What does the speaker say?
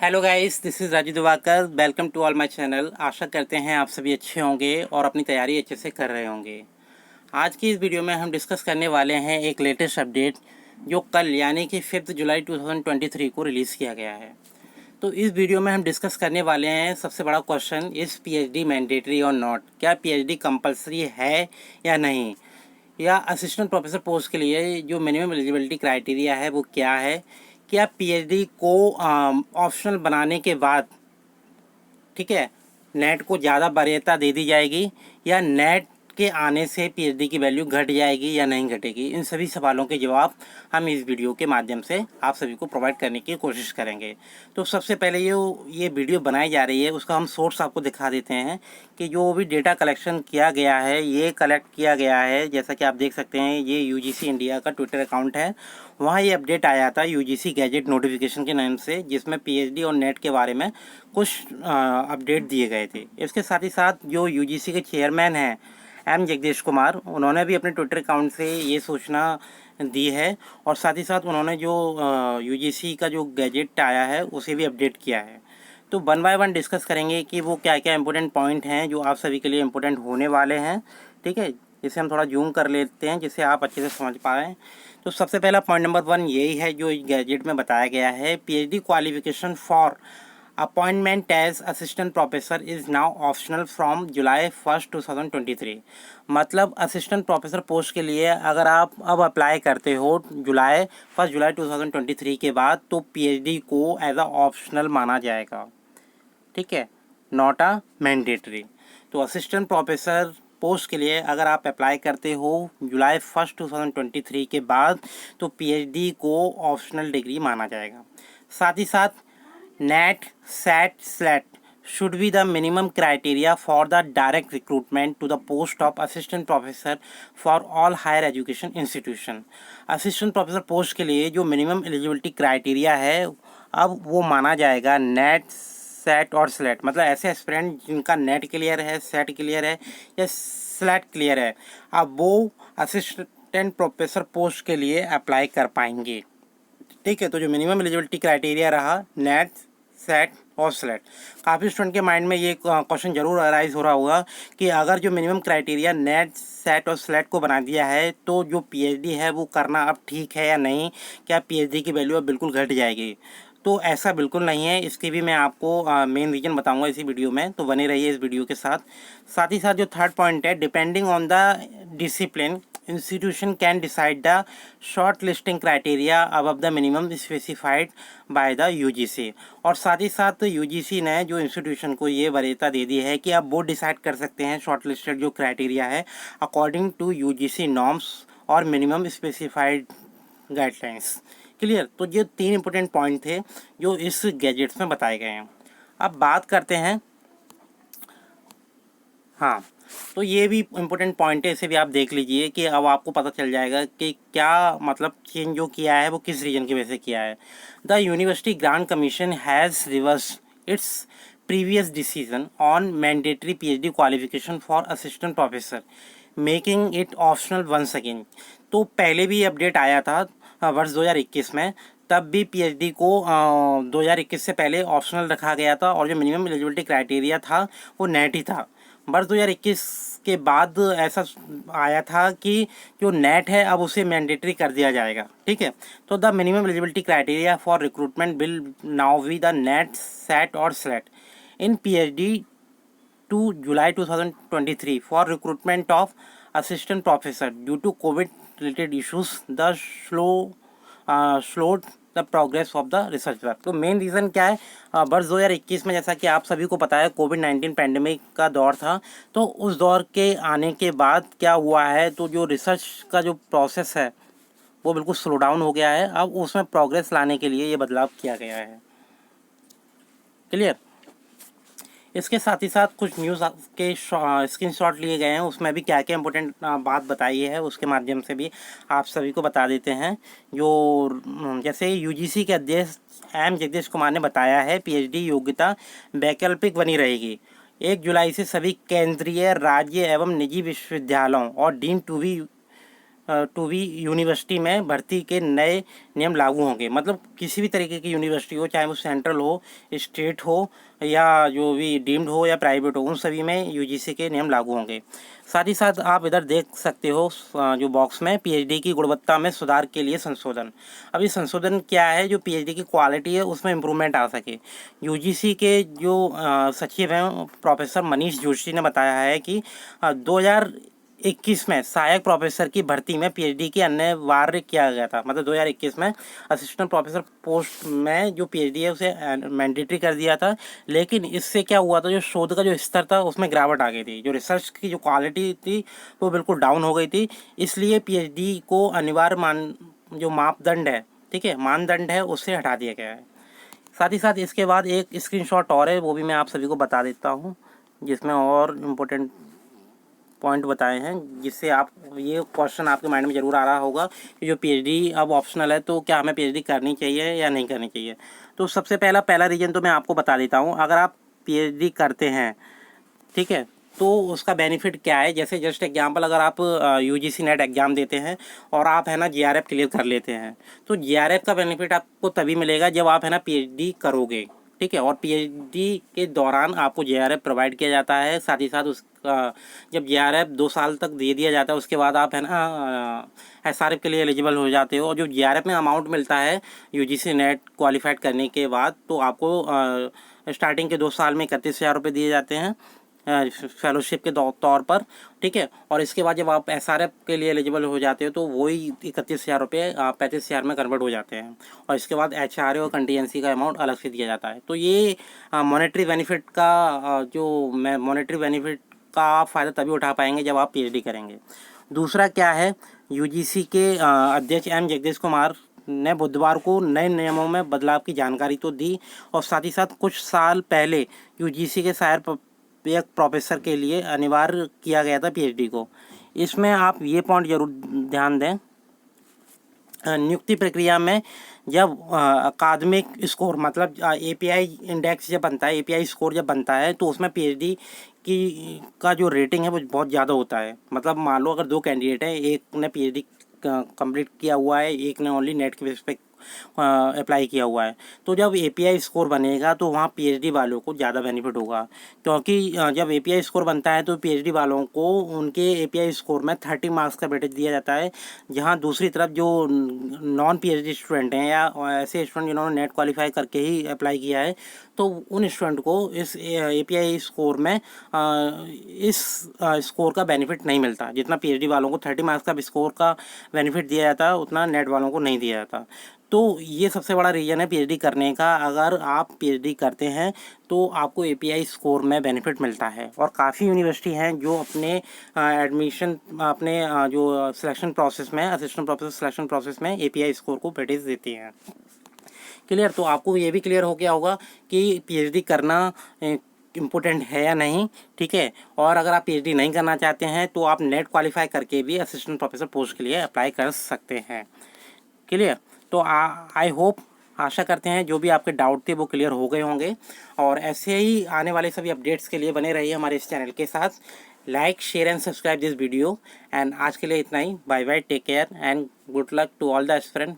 Hello guys, this is Raju Diwakar. Welcome to all my channel. आशा करते हैं आप सभी अच्छे होंगे और अपनी तैयारी अच्छे से कर रहे होंगे। आज की इस वीडियो में हम डिस्कस करने वाले हैं एक लेटेस्ट अपडेट जो कल यानी कि 5 जुलाई 2023 को रिलीज़ किया गया है। तो इस वीडियो में हम डिस्कस करने वाले हैं सबसे बड़ा क्वेश्चन, इज़ पीएचडी मैंडेटरी और नॉट। क्या पीएचडी कंपलसरी है या नहीं, या असिस्टेंट प्रोफेसर पोस्ट के लिए जो मिनिमम एलिजिबिलिटी क्राइटेरिया है वो क्या है। क्या पीएचडी को ऑप्शनल बनाने के बाद, ठीक है, नेट को ज़्यादा वरीयता दे दी जाएगी, या नेट के आने से पीएचडी की वैल्यू घट जाएगी या नहीं घटेगी। इन सभी सवालों के जवाब हम इस वीडियो के माध्यम से आप सभी को प्रोवाइड करने की कोशिश करेंगे। तो सबसे पहले ये वीडियो बनाई जा रही है उसका हम सोर्स आपको दिखा देते हैं कि जो भी डेटा कलेक्शन किया गया है ये कलेक्ट किया गया है। जैसा कि आप देख सकते हैं, ये यूजीसी इंडिया का ट्विटर अकाउंट है। वहाँ ये अपडेट आया था यूजीसी गैजेट नोटिफिकेशन के नाम से, जिसमें पीएचडी और नेट के बारे में कुछ अपडेट दिए गए थे। इसके साथ ही साथ जो यूजीसी के चेयरमैन हैं एम जगदीश कुमार, उन्होंने भी अपने ट्विटर अकाउंट से ये सूचना दी है, और साथ ही साथ उन्होंने जो यूजीसी का जो गैजेट आया है उसे भी अपडेट किया है। तो वन बाय वन डिस्कस करेंगे कि वो क्या क्या इंपॉर्टेंट पॉइंट हैं जो आप सभी के लिए इम्पोर्टेंट होने वाले हैं। ठीक है, इसे हम थोड़ा जूम कर लेते हैं जिससे आप अच्छे से समझ पाएँ। तो सबसे पहला पॉइंट नंबर 1 यही है जो गैजेट में बताया गया है, PhD qualification for appointment as assistant professor is now optional from July 1 2023। मतलब असिस्टेंट प्रोफेसर पोस्ट के लिए अगर आप अब अप्लाई करते हो जुलाई 2023 के बाद, तो पीएचडी को एज अ ऑप्शनल माना जाएगा। ठीक है, नॉट अ मैंडेटरी। तो असिस्टेंट प्रोफेसर पोस्ट के लिए अगर आप अप्लाई करते हो जुलाई 1 2023 के बाद, तो पीएचडी को ऑप्शनल डिग्री माना जाएगा। साथ ही साथ net set slate should be the minimum criteria for the direct recruitment to the post of assistant professor for all higher education institution। assistant professor post के लिए जो minimum eligibility criteria है अब वो माना जाएगा नेट सेट और slate. मतलब ऐसे एस्पिरेंट जिनका नेट क्लियर है, सेट क्लियर है या स्लेट क्लियर है, अब वो असिस्टेंट प्रोफेसर पोस्ट के लिए अप्लाई कर पाएंगे। ठीक है, तो जो मिनिमम एलिजिबिलिटी क्राइटेरिया रहा नेट सेट और स्लेट। काफ़ी स्टूडेंट के माइंड में ये क्वेश्चन जरूर अराइज हो रहा होगा कि अगर जो मिनिमम क्राइटेरिया नेट सेट और स्लेट को बना दिया है तो जो पीएचडी है वो करना अब ठीक है या नहीं, क्या पीएचडी की वैल्यू अब बिल्कुल घट जाएगी। तो ऐसा बिल्कुल नहीं है, इसके भी मैं आपको मेन रीजन बताऊंगा इसी वीडियो में, तो बने रहिए इस वीडियो के साथ। साथ ही साथ जो थर्ड पॉइंट है, depending on the discipline institution can decide the short listing criteria above the minimum specified by the UGC। और साथ ही साथ UGC ने जो इंस्टीट्यूशन को ये वरीयता दे दी है कि आप वो डिसाइड कर सकते हैं शॉर्ट लिस्टेड जो क्राइटेरिया है अकॉर्डिंग टू UGC नॉर्म्स और मिनिमम स्पेसिफाइड गाइडलाइंस। क्लियर। तो ये 3 इंपॉर्टेंट पॉइंट थे जो इस गैजेट्स में बताए गए हैं। अब बात करते हैं, हाँ, तो ये भी इम्पोर्टेंट पॉइंट है, इसे भी आप देख लीजिए कि अब आपको पता चल जाएगा कि क्या मतलब चेंज जो किया है वो किस रीजन की वजह से किया है। The University Grant Commission has reverse its previous decision on mandatory PhD qualification for assistant professor making it optional once again. तो पहले भी अपडेट आया था वर्ष 2021 में, तब भी पीएचडी को 2021 से पहले ऑप्शनल रखा गया था और जो मिनिमम एलिजिबिलिटी क्राइटेरिया था वो नेट ही था। वर्ष 2021 के बाद ऐसा आया था कि जो नेट है अब उसे मैंडेटरी कर दिया जाएगा। ठीक है, तो the minimum eligibility criteria for recruitment will now be the NET SET और SLET in PhD to July 2023 for recruitment of assistant professor due to COVID related issues the slowed the progress of the research work. तो main reason क्या है, वर्ष 2021 में जैसा कि आप सभी को पता है कोविड-19 पैंडेमिक का दौर था, तो उस दौर के आने के बाद क्या हुआ है, तो जो रिसर्च का जो प्रोसेस है वो बिल्कुल स्लो डाउन हो गया है। अब उसमें प्रोग्रेस लाने के लिए ये बदलाव किया गया है। क्लियर। इसके साथ ही साथ कुछ न्यूज़ के स्क्रीनशॉट लिए गए हैं, उसमें भी क्या क्या इंपॉर्टेंट बात बताई है उसके माध्यम से भी आप सभी को बता देते हैं। जो जैसे यूजीसी के अध्यक्ष एम जगदीश कुमार ने बताया है, पीएचडी योग्यता वैकल्पिक बनी रहेगी। 1 जुलाई से सभी केंद्रीय, राज्य एवं निजी विश्वविद्यालयों और deem to be to be university में भर्ती के नए नियम लागू होंगे। मतलब किसी भी तरीके की यूनिवर्सिटी हो, चाहे वो सेंट्रल हो, स्टेट हो, या जो भी डीम्ड हो या प्राइवेट हो, उन सभी में यूजीसी के नियम लागू होंगे। साथ ही साथ आप इधर देख सकते हो जो बॉक्स में पीएचडी की गुणवत्ता में सुधार के लिए संशोधन। अब ये संशोधन क्या है? जो पीएचडी की क्वालिटी है उसमें इम्प्रूवमेंट आ सके। यूजीसी के जो सचिव हैं प्रोफेसर मनीष जोशी ने बताया है कि 2021 में सहायक प्रोफेसर की भर्ती में पीएचडी की अनिवार्य किया गया था। मतलब 2021 में असिस्टेंट प्रोफेसर पोस्ट में जो पीएचडी है उसे मैंडेटरी कर दिया था। लेकिन इससे क्या हुआ था, जो शोध का जो स्तर था उसमें गिरावट आ गई थी, जो रिसर्च की जो क्वालिटी थी वो बिल्कुल डाउन हो गई थी। इसलिए पीएचडी को अनिवार्य जो मापदंड है, ठीक है, मानदंड है, उससे हटा दिया गया है। साथ ही साथ इसके बाद एक स्क्रीनशॉट और है, वो भी मैं आप सभी को बता देता हूँ, जिसमें और इम्पोर्टेंट पॉइंट बताए हैं, जिससे आप ये क्वेश्चन आपके माइंड में ज़रूर आ रहा होगा कि जो पीएचडी अब ऑप्शनल है तो क्या हमें पीएचडी करनी चाहिए या नहीं करनी चाहिए। तो सबसे पहला रीज़न तो मैं आपको बता देता हूँ। अगर आप पीएचडी करते हैं, ठीक है, तो उसका बेनिफिट क्या है। जैसे जस्ट एग्जांपल, अगर आप यूजीसी नेट एग्ज़ाम देते हैं और आप है ना जीआरएफ क्लियर कर लेते हैं, तो जीआरएफ का बेनिफिट आपको तभी मिलेगा जब आप है ना पीएचडी करोगे, ठीक है। और पीएचडी के दौरान आपको जीआरएफ प्रोवाइड किया जाता है। साथ ही साथ उसका जब जीआरएफ 2 साल तक दे दिया जाता है, उसके बाद आप है ना एसआरएफ के लिए एलिजिबल हो जाते हो। और जो जीआरएफ में अमाउंट मिलता है यूजीसी नेट क्वालिफाइड करने के बाद, तो आपको स्टार्टिंग के 2 साल में 31,000 रुपये दिए जाते हैं फेलोशिप के तौर पर, ठीक है। और इसके बाद जब आप एसआरएफ के लिए एलिजिबल हो जाते हो तो वही 31,000 रुपये 35,000 में कन्वर्ट हो जाते हैं। और इसके बाद एचआरए और कंटीजेंसी का अमाउंट अलग से दिया जाता है। तो ये मॉनेटरी बेनिफिट का मॉनेटरी बेनिफिट का आप फ़ायदा तभी उठा पाएंगे जब आप पीएचडी करेंगे। दूसरा क्या है, यूजीसी के अध्यक्ष एम जगदीश कुमार ने बुधवार को नए नियमों में बदलाव की जानकारी तो दी, और साथ ही साथ कुछ साल पहले यूजीसी के सहायक एक प्रोफेसर के लिए अनिवार्य किया गया था पीएचडी को। इसमें आप ये पॉइंट जरूर ध्यान दें, नियुक्ति प्रक्रिया में जब अकादमिक स्कोर मतलब एपीआई इंडेक्स जब बनता है, एपीआई स्कोर जब बनता है, तो उसमें पीएचडी की का जो रेटिंग है वो बहुत ज़्यादा होता है। मतलब मान लो अगर 2 कैंडिडेट हैं, एक ने पीएचडी कंप्लीट किया हुआ है, एक ने ओनली नेट के बेस पे अप्लाई किया हुआ है, तो जब एपीआई स्कोर बनेगा तो वहाँ पीएचडी वालों को ज़्यादा बेनिफिट होगा। क्योंकि जब एपीआई स्कोर बनता है तो पीएचडी वालों को उनके एपीआई स्कोर में 30 मार्क्स का वेटेज दिया जाता है। जहाँ दूसरी तरफ जो नॉन पीएचडी स्टूडेंट हैं या ऐसे स्टूडेंट जिन्होंने नेट क्वालिफाई करके ही अप्लाई किया है, तो उन स्टूडेंट को इस एपीआई स्कोर में इस स्कोर का बेनिफिट नहीं मिलता। जितना पीएचडी वालों को 30 मार्क्स का स्कोर का बेनिफिट दिया जाता है, उतना नेट वालों को नहीं दिया जाता। तो ये सबसे बड़ा रीज़न है पीएचडी करने का। अगर आप पीएचडी करते हैं तो आपको एपीआई स्कोर में बेनिफिट मिलता है। और काफ़ी यूनिवर्सिटी हैं जो अपने एडमिशन अपने जो सिलेक्शन प्रोसेस में, असिस्टेंट प्रोफेसर सिलेक्शन प्रोसेस में एपीआई स्कोर को वेटेज देती हैं। क्लियर? तो आपको ये भी क्लियर हो गया होगा कि पीएचडी करना इम्पोर्टेंट है या नहीं, ठीक है। और अगर आप पीएचडी नहीं करना चाहते हैं तो आप नेट क्वालिफाई करके भी असिस्टेंट प्रोफेसर पोस्ट के लिए अप्लाई कर सकते हैं। क्लियर? तो आई होप, आशा करते हैं जो भी आपके डाउट थे वो क्लियर हो गए होंगे। और ऐसे ही आने वाले सभी अपडेट्स के लिए बने रहिए हमारे इस चैनल के साथ। Like, share and subscribe this video. And आज के लिए इतना ही। Bye bye, take care and good luck to all the aspirant.